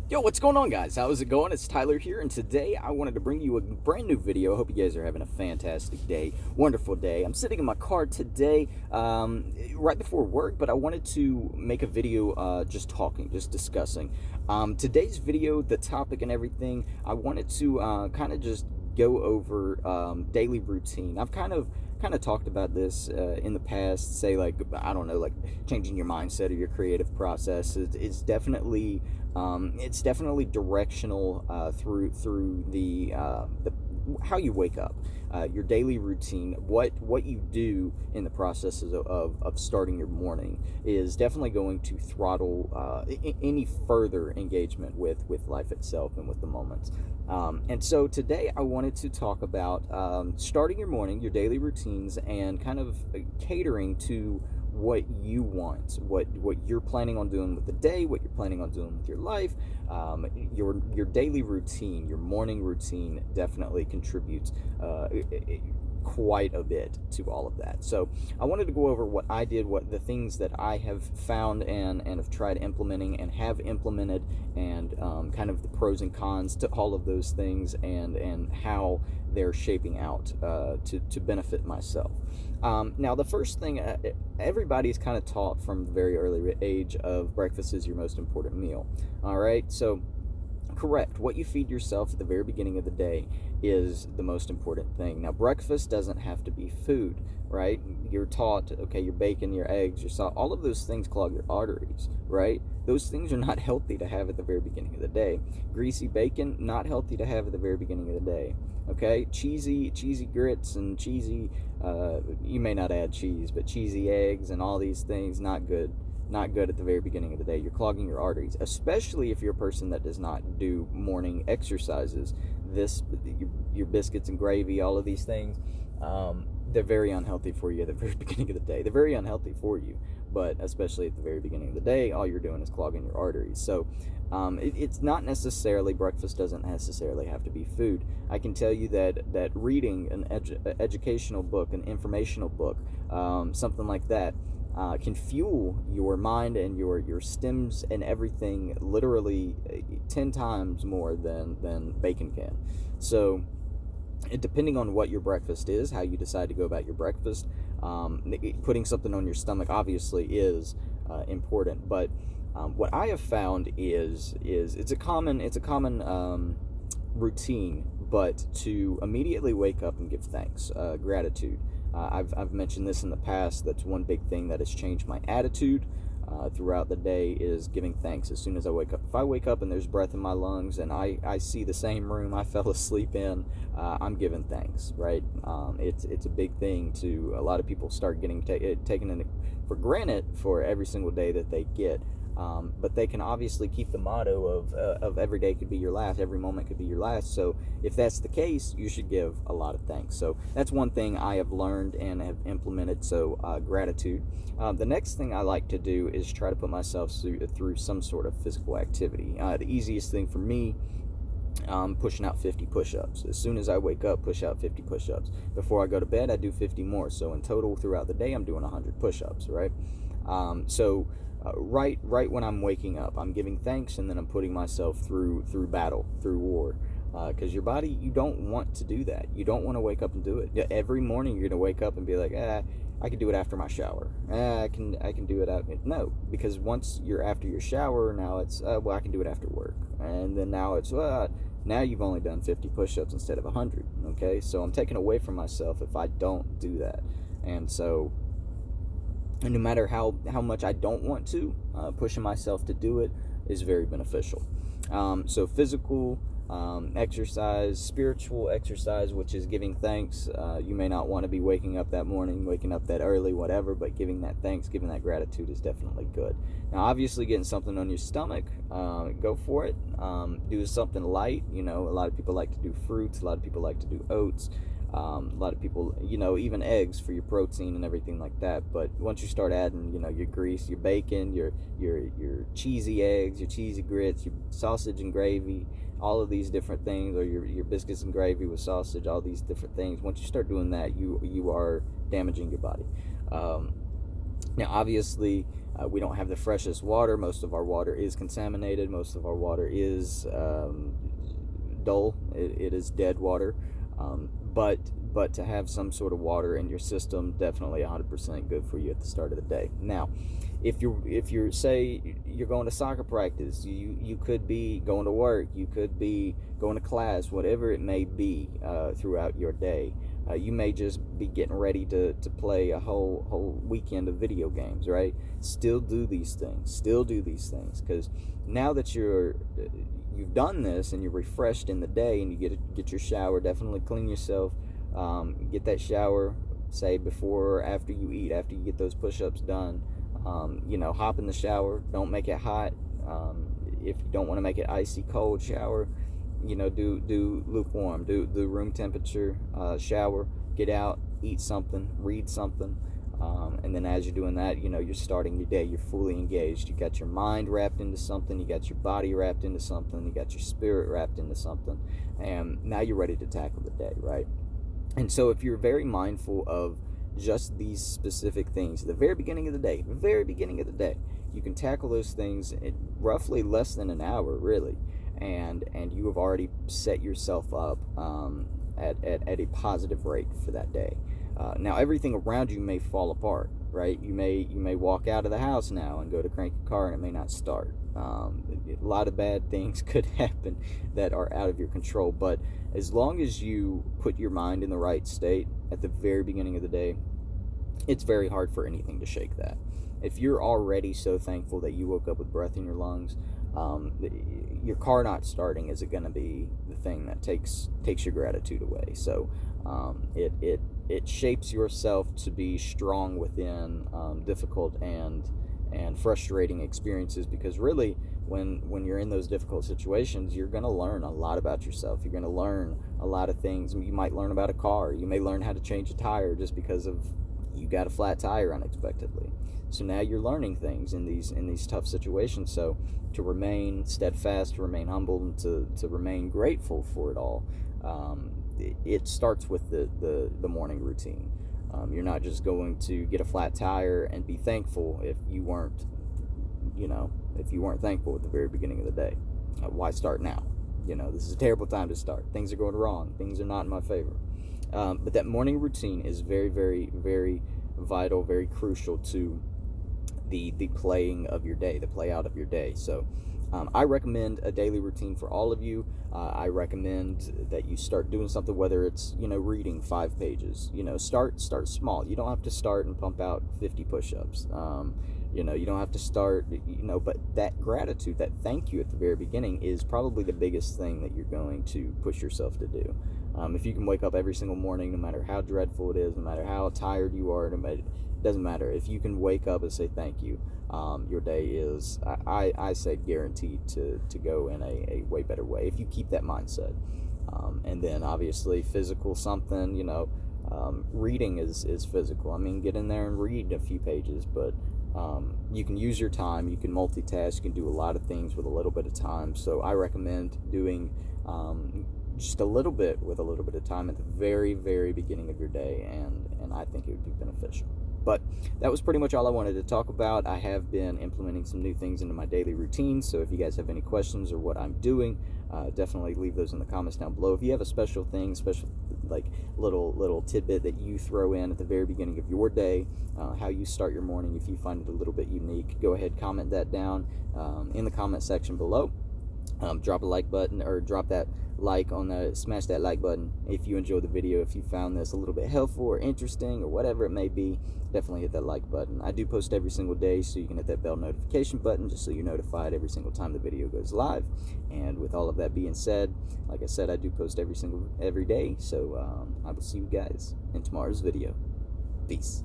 Yo, what's going on, guys? How's it going? It's Tyler here, and today I wanted to bring you a brand new video. I hope you guys are having a fantastic day, wonderful day. I'm sitting in my car today, right before work, but I wanted to make a video just talking, just discussing. Today's video, the topic and everything, I wanted to kind of just go over daily routine. I've kind of talked about this in the past, say, like, I don't know, like changing your mindset or your creative process. It's definitely directional through the how you wake up, your daily routine, what you do in the processes of starting your morning is definitely going to throttle any further engagement with life itself and with the moments. And so today I wanted to talk about starting your morning, your daily routines, and kind of catering to what you want, what you're planning on doing with the day, what you're planning on doing with your life. Your daily routine, your morning routine, definitely contributes quite a bit to all of that. So I wanted to go over what I did, what the things that I have found and have tried implementing and have implemented, and kind of the pros and cons to all of those things, and how they're shaping out to benefit myself. Now, the first thing, everybody's kind of taught from the very early age of breakfast is your most important meal. All right, so correct. What you feed yourself at the very beginning of the day is the most important thing. Now, breakfast doesn't have to be food, right? You're taught, okay, your bacon, your eggs, your salt, all of those things clog your arteries, right? Those things are not healthy to have at the very beginning of the day. Greasy bacon, not healthy to have at the very beginning of the day. Okay, cheesy grits and cheesy, you may not add cheese, but cheesy eggs and all these things, not good. Not good at the very beginning of the day. You're clogging your arteries, especially if you're a person that does not do morning exercises. Your biscuits and gravy, all of these things, they're very unhealthy for you at the very beginning of the day. They're very unhealthy for you, but especially at the very beginning of the day, all you're doing is clogging your arteries. So it's not necessarily, breakfast doesn't necessarily have to be food. I can tell you that reading an educational book, an informational book, something like that, can fuel your mind and your stems and everything literally 10 times more than bacon can. So depending on what your breakfast is, how you decide to go about your breakfast, putting something on your stomach obviously is important. But what I have found is it's a common routine, but to immediately wake up and give thanks, gratitude. I've mentioned this in the past. That's one big thing that has changed my attitude throughout the day, is giving thanks as soon as I wake up. If I wake up and there's breath in my lungs and I see the same room I fell asleep in, I'm giving thanks, right? It's a big thing. To a lot of people start getting taken for granted for every single day that they get. But they can obviously keep the motto of every day could be your last, every moment could be your last. So if that's the case, you should give a lot of thanks. So that's one thing I have learned and have implemented. So gratitude. The next thing I like to do is try to put myself through some sort of physical activity. The easiest thing for me, pushing out 50 push-ups. As soon as I wake up, push out 50 push-ups. Before I go to bed, I do 50 more. So in total throughout the day, I'm doing 100 push-ups, right? Right when I'm waking up, I'm giving thanks, and then I'm putting myself through battle, through war, because your body, you don't want to do that. You don't want to wake up and do it. Yeah, every morning you're gonna wake up and be like, I can do it after my shower. I can do it out. No, because once you're after your shower, now it's well, I can do it after work, and then now it's now you've only done 50 push-ups instead of 100. Okay, so I'm taking away from myself if I don't do that, and so. And no matter how much I don't want to, pushing myself to do it is very beneficial. So physical exercise, spiritual exercise, which is giving thanks. You may not want to be waking up that morning, waking up that early, whatever, but giving that thanks, giving that gratitude is definitely good. Now, obviously, getting something on your stomach, go for it. Do something light. A lot of people like to do fruits. A lot of people like to do oats. A lot of people, even eggs for your protein and everything like that. But once you start adding, your grease, your bacon, your cheesy eggs, your cheesy grits, your sausage and gravy, all of these different things, or your biscuits and gravy with sausage, all these different things. Once you start doing that, you are damaging your body. Now, obviously, we don't have the freshest water. Most of our water is contaminated. Most of our water is dull. It is dead water. But to have some sort of water in your system, definitely 100% good for you at the start of the day. Now, if you're say you're going to soccer practice, you could be going to work, you could be going to class, whatever it may be throughout your day. You may just be getting ready to play a whole weekend of video games, right? Still do these things. Because now that you've done this and you're refreshed in the day, and you get your shower, definitely clean yourself. Get that shower, say before or after you eat, after you get those push-ups done. Hop in the shower. Don't make it hot. If you don't want to make it icy cold shower, do lukewarm, do room temperature shower. Get out, eat something, read something, and then as you're doing that, you're starting your day. You're fully engaged. You got your mind wrapped into something, you got your body wrapped into something, you got your spirit wrapped into something, and now you're ready to tackle the day, right? And so if you're very mindful of just these specific things at the very beginning of the day, you can tackle those things in roughly less than an hour, really, and you have already set yourself up at a positive rate for that day. Now, everything around you may fall apart, right? You may walk out of the house now and go to crank your car, and it may not start. A lot of bad things could happen that are out of your control, but as long as you put your mind in the right state at the very beginning of the day, it's very hard for anything to shake that. If you're already so thankful that you woke up with breath in your lungs, your car not starting isn't going to be the thing that takes your gratitude away. So it shapes yourself to be strong within difficult and frustrating experiences, because really when you're in those difficult situations, you're going to learn a lot about yourself. You're going to learn a lot of things. You might learn about a car. You may learn how to change a tire just because of you got a flat tire unexpectedly. So now you're learning things in these tough situations. So to remain steadfast, to remain humble, and to remain grateful for it all, it starts with the morning routine. You're not just going to get a flat tire and be thankful if you weren't thankful at the very beginning of the day. Why start now? This is a terrible time to start. Things are going wrong. Things are not in my favor. But that morning routine is very, very, very vital, very crucial to the playing of your day, the play out of your day. So I recommend a daily routine for all of you. I recommend that you start doing something, whether it's reading 5 pages. Start small. You don't have to start and pump out 50 push-ups. You don't have to start, but that gratitude, that thank you at the very beginning is probably the biggest thing that you're going to push yourself to do. If you can wake up every single morning, no matter how dreadful it is, no matter how tired you are, it doesn't matter. If you can wake up and say thank you, your day is, I say, guaranteed to go in a way better way if you keep that mindset. And then obviously physical something, reading is physical. I mean, get in there and read a few pages, but you can use your time, you can multitask, you can do a lot of things with a little bit of time. So I recommend doing just a little bit with a little bit of time at the very, very beginning of your day, and I think it would be beneficial. But that was pretty much all I wanted to talk about. I have been implementing some new things into my daily routine, so if you guys have any questions or what I'm doing, definitely leave those in the comments down below. If you have a special like little tidbit that you throw in at the very beginning of your day, how you start your morning, if you find it a little bit unique, go ahead, comment that down in the comment section below. Drop a like button, or drop that like smash that like button if you enjoyed the video. If you found this a little bit helpful or interesting or whatever it may be, definitely hit that like button. I do post every single day, so you can hit that bell notification button just so you're notified every single time the video goes live. And with all of that being said, like I said, I do post every day, so I will see you guys in tomorrow's video. Peace.